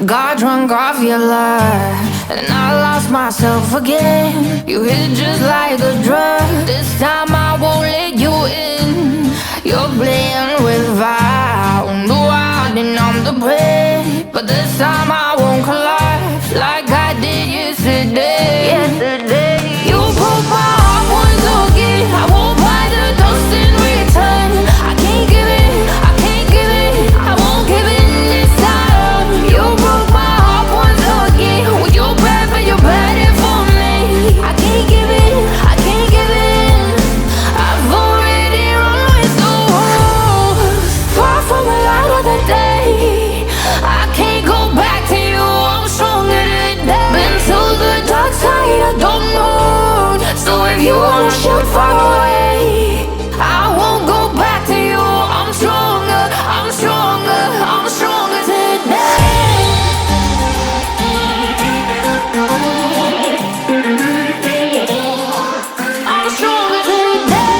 Got drunk off your love, and I lost myself again. You hit just like a drug. This time I won't let you in. You're playing with fire. No, I didn't I'm the prey, but this time I won't collide like I did yesterday. You broke my heart once again. I won't buy the dust in return. I can't give it, I can't give it, I won't give in this time. You broke my heart once again. Well, you're bad, but you're bad it for me. I can't give it, I can't give in. I've already run with the wolves. Far from the light of the day, I can't go back to you. I'm stronger today. Been to the dark side, I don't know. So if you wanna shoot far away, I won't go back to you. I'm stronger, I'm stronger, I'm stronger today. I'm stronger today.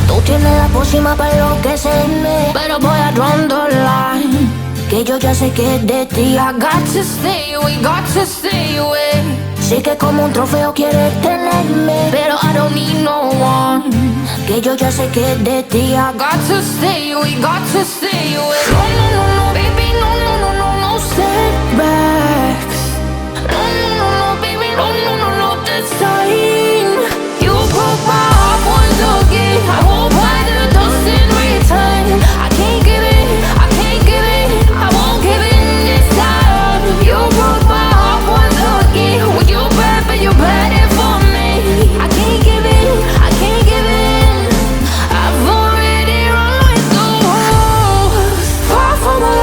Tú tienes la pócima para enloquecerme, pero voy a draw the line. Que yo ya sé que es de ti. I got to stay away, got to stay away. Sé que como un trofeo quieres tenerme, pero I don't need no one. Que yo ya sé que es de ti. I got to stay away, got to stay away. No, no, no, no, baby, no, no, no, no, no setbacks. No, no, no, no, baby, no, no, no, no, this time. You broke my heart once again. I won't buy the dust in return. I can't give it, I can't give it, I won't give in this time. You broke my heart once again. Well, you're bad, but you're bad it for me. I can't give it, I can't give in. I've already run with the wolves. Far from the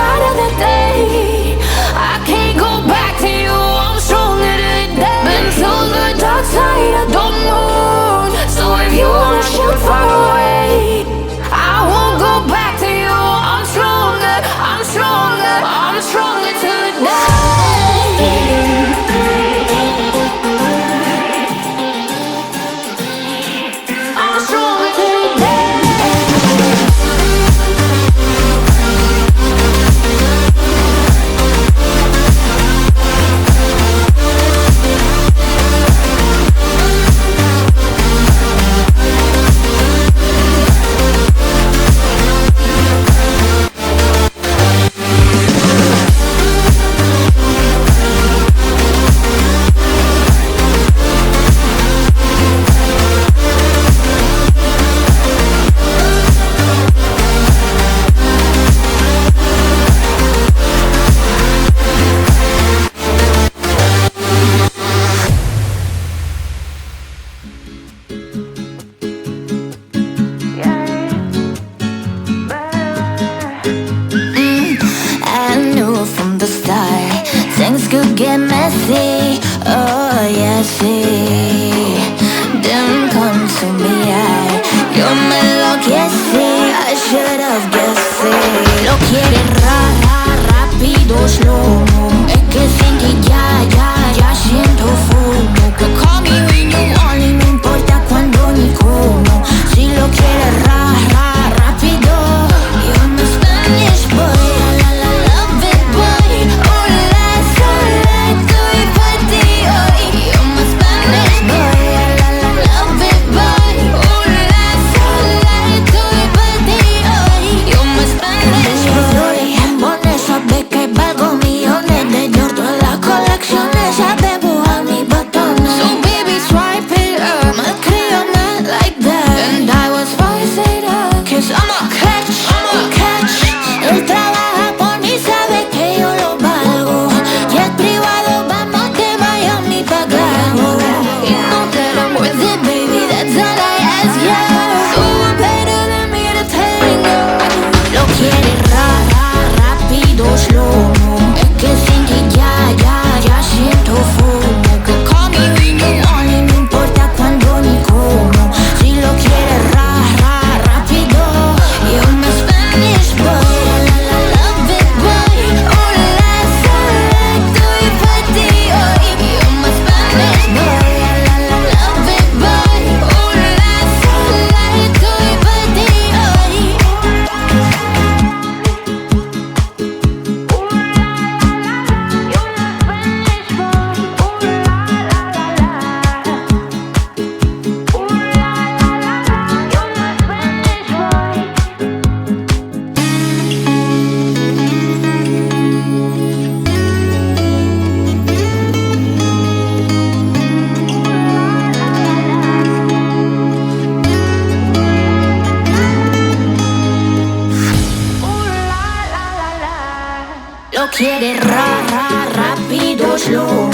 quiere rápido, slow.